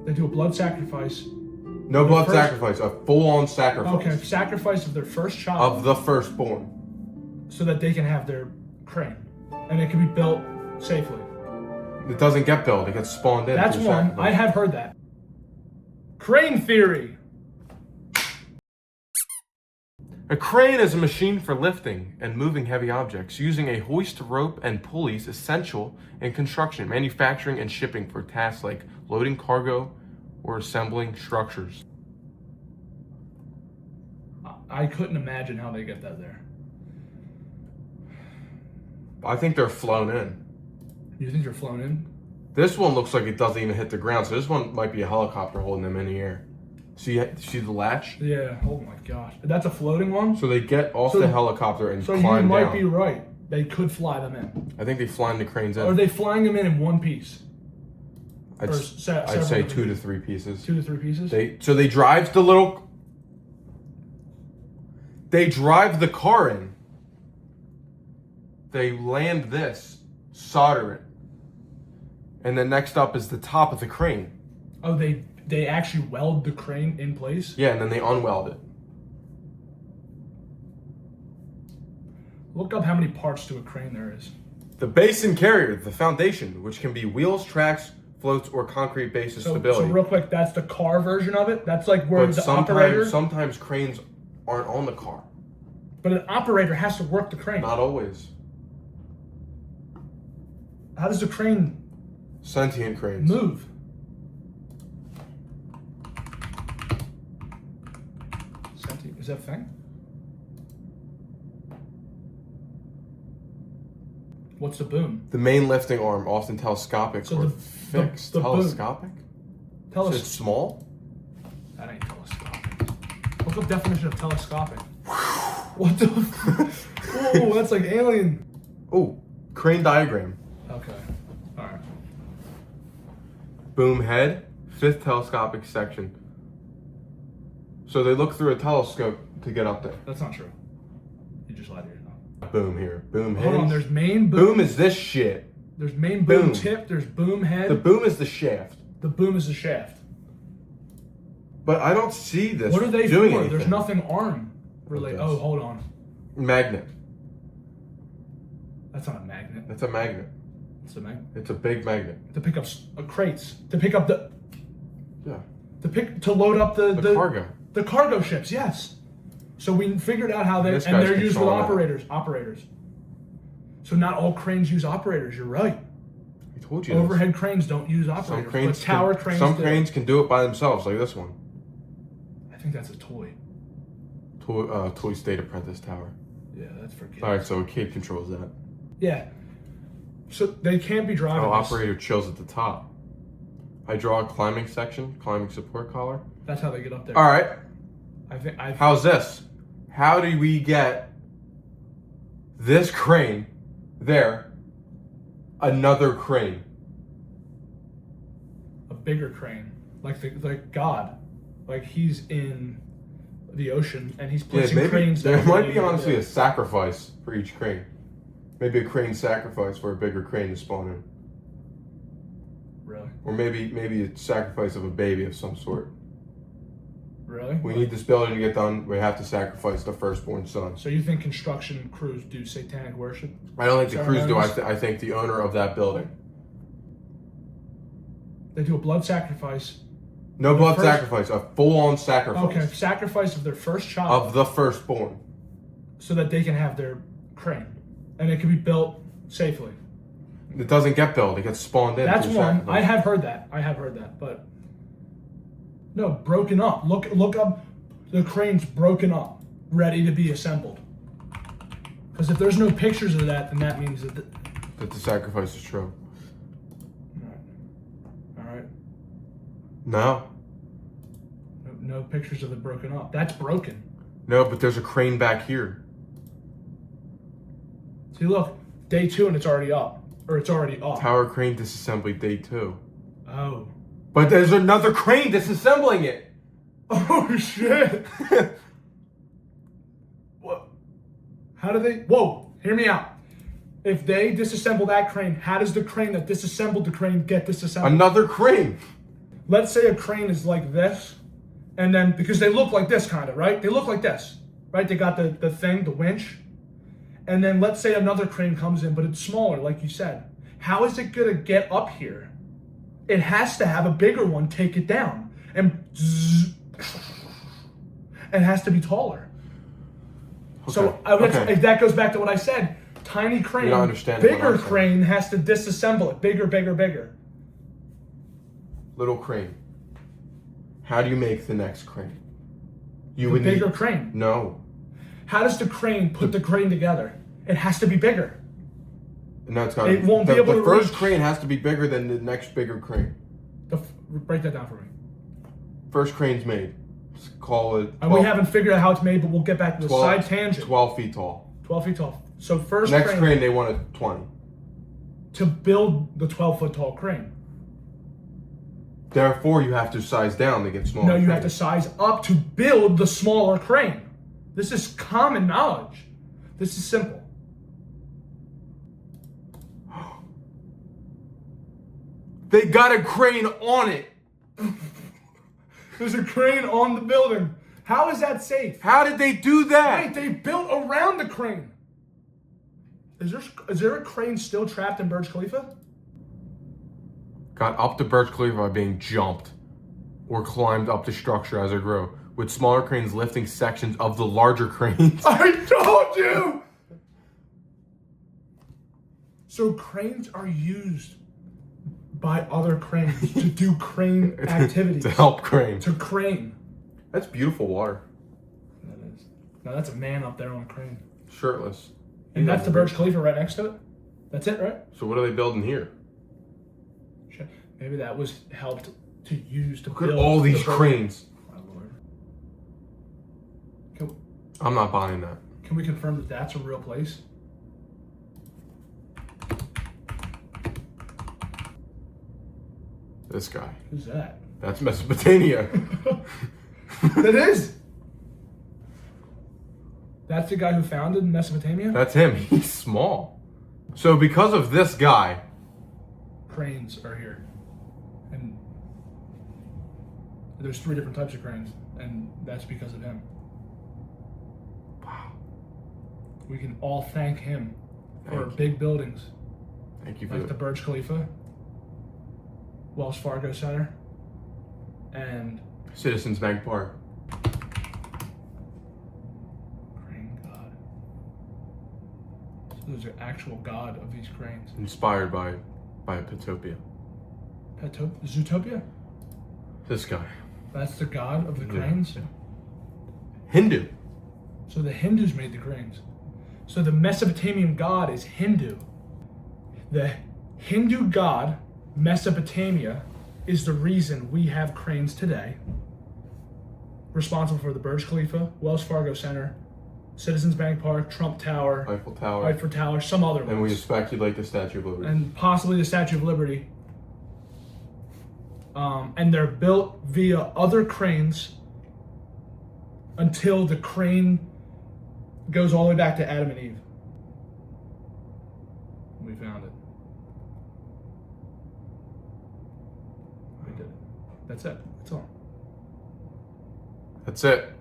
They do a blood sacrifice. No blood sacrifice, a full-on sacrifice. Okay, sacrifice of their first child. Of the firstborn. So that they can have their crane. And it can be built safely. It doesn't get built, it gets spawned in. That's one. Sacrifice. I have heard that. Crane theory. A crane is a machine for lifting and moving heavy objects using a hoist, rope, and pulleys essential in construction, manufacturing, and shipping for tasks like loading cargo or assembling structures. I couldn't imagine how they get that there. I think they're flown in. You think they're flown in? This one looks like it doesn't even hit the ground, so this one might be a helicopter holding them in the air. See the latch? Yeah, oh my gosh. That's a floating one? So they get off the helicopter and So climb you might down. be right. They could fly them in. I think they fly the cranes in. Or are they flying them in one piece? I'd say 2 to 3 pieces. 2 to 3 pieces? They drive the car in. They land this, solder it, and then next up is the top of the crane. Oh, they actually weld the crane in place? Yeah, and then they unweld it. Look up how many parts to a crane there is. The base and carrier, the foundation, which can be wheels, tracks, floats, or concrete base of stability. So real quick, that's the car version of it? That's like where But the operator... sometimes cranes aren't on the car. But an operator has to work the crane. Not always. How does the crane Sentient cranes. move? Is that a thing? What's the boom? The main lifting arm, often telescopic So or the fixed. boom. Telescopic? So it's Teles- small? that ain't telescopic. Look up definition of telescopic. What the? Whoa, that's like alien. Oh, crane diagram. Okay. All right. Boom head, 5th telescopic section. So they look through a telescope to get up there. That's not true. You just lied to yourself. Boom here. Boom head. Hold on. There's main boom. Boom is this shit. There's main boom, Boom. tip. There's boom head. The boom is the shaft. The boom is the shaft. But I don't see this What are they doing for? anything. There's nothing arm related. Yes. Oh, hold on. Magnet. That's not a magnet. That's a magnet. It's a magnet. It's a big magnet. To pick up crates. To pick up the. Yeah. To load up the cargo. The cargo ships. Yes. So we figured out how they This and guy's they're used with controlling that. operators. So not all cranes use operators. You're right. I told you. this. Overhead cranes don't use operators, but tower cranes. Some do. cranes can do it by themselves, like this one. I think that's a toy. Toy State Apprentice Tower. Yeah, that's for kids. All right, so a kid controls that. Yeah. So they can't be driving. Oh, this. operator chills at the top. Hydraulic climbing section, climbing support collar. That's how they get up there. All right. I think. How's this? How do we get this crane there? Another crane. A bigger crane, like God, like he's in the ocean and he's Yeah, placing maybe cranes. there down might the- be honestly a sacrifice for each crane. Maybe a crane sacrifice for a bigger crane to spawn in. Really? Or maybe a sacrifice of a baby of some sort. Really? We need this building to get done. We have to sacrifice the firstborn son. So you think construction crews do satanic worship? I don't think the crews do. Ceremonies? I think the owner of that building. They do a blood sacrifice. No The blood first- sacrifice, a full-on sacrifice Okay, sacrifice of their first child, of the firstborn. so that they can have their crane, and it can be built safely. It doesn't get built; it gets spawned in. That's through one. sacrifice. I have heard that, but no, broken up. Look up. The crane's broken up, ready to be assembled. Because if there's no pictures of that, then that means that. That the sacrifice is true. All right. No, No pictures of it broken up. That's broken. no, but there's a crane back here. See, look, day 2 and it's already up, or it's already up. Tower crane disassembly day 2. Oh. But there's another crane disassembling it. Oh shit. What? How do they? Whoa! Hear me out. If they disassemble that crane, how does the crane that disassembled the crane get disassembled? Another crane. let's say a crane is like this, and then because they look like this kind of, right? They look like this, right? They got the thing, the winch. And then let's say another crane comes in, but it's smaller, like you said. How is it gonna get up here? It has to have a bigger one take it down. And zzz, it has to be taller. Okay. So Okay. that goes back to what I said. Tiny crane, You're not understanding what bigger I'm saying. crane has to disassemble it. Bigger, bigger, bigger. Little crane. How do you make the next crane? You The would bigger need... crane. No. How does the crane put the crane together? It has to be bigger. No, it's got It won't be able the to first reach- crane has to be bigger than the next bigger crane. Break that down for me. First crane's made. Let's call it. 12, And we haven't figured out how it's made, but we'll get back to the 12 side tangent. 12 feet tall. 12 feet tall. So first Next crane they want a 20. to build the 12-foot tall crane. Therefore, you have to size down to get smaller. No, you have to cranes. size up to build the smaller crane. This is common knowledge. This is simple. They got a crane on it. There's a crane on the building. How is that safe? How did they do that? Right, they built around the crane. Is there a crane still trapped in Burj Khalifa? Got up to Burj Khalifa by being jumped or climbed up the structure as it grew, with smaller cranes lifting sections of the larger cranes. I told you! So cranes are used by other cranes to do crane activities. To help crane. To crane. That's beautiful water. That is. Now that's a man up there on a crane. Shirtless. And that's the Burj Khalifa right next to it? That's it, right? So what are they building here? Shit. Maybe that was helped to use to Look build at all these the Burj- cranes. My lord. I'm not buying that. Can we confirm that that's a real place? This guy. Who's that? That's Mesopotamia. That is. That's the guy who founded Mesopotamia? That's him. He's small. So because of this guy, Cranes are here. And there's 3 different types of cranes. And that's because of him. wow. We can all thank him for Thank you. big buildings Thank you for like the Burj Khalifa, Wells Fargo Center, and Citizens Bank Park. Crane God. So there's an actual god of these cranes. Inspired by Petopia. Zootopia? This guy. That's the god of the Yeah, cranes? yeah. Hindu. So the Hindus made the cranes. So the Mesopotamian god is Hindu. The Hindu god, Mesopotamia, is the reason we have cranes today. Responsible for the Burj Khalifa, Wells Fargo Center, Citizens Bank Park, Trump Tower, Eiffel Tower. Eiffel Tower, some other And we ones. speculate the Statue of Liberty. And possibly the Statue of Liberty. And they're built via other cranes until the crane goes all the way back to Adam and Eve. We found it. We did it. That's it. That's all. That's it.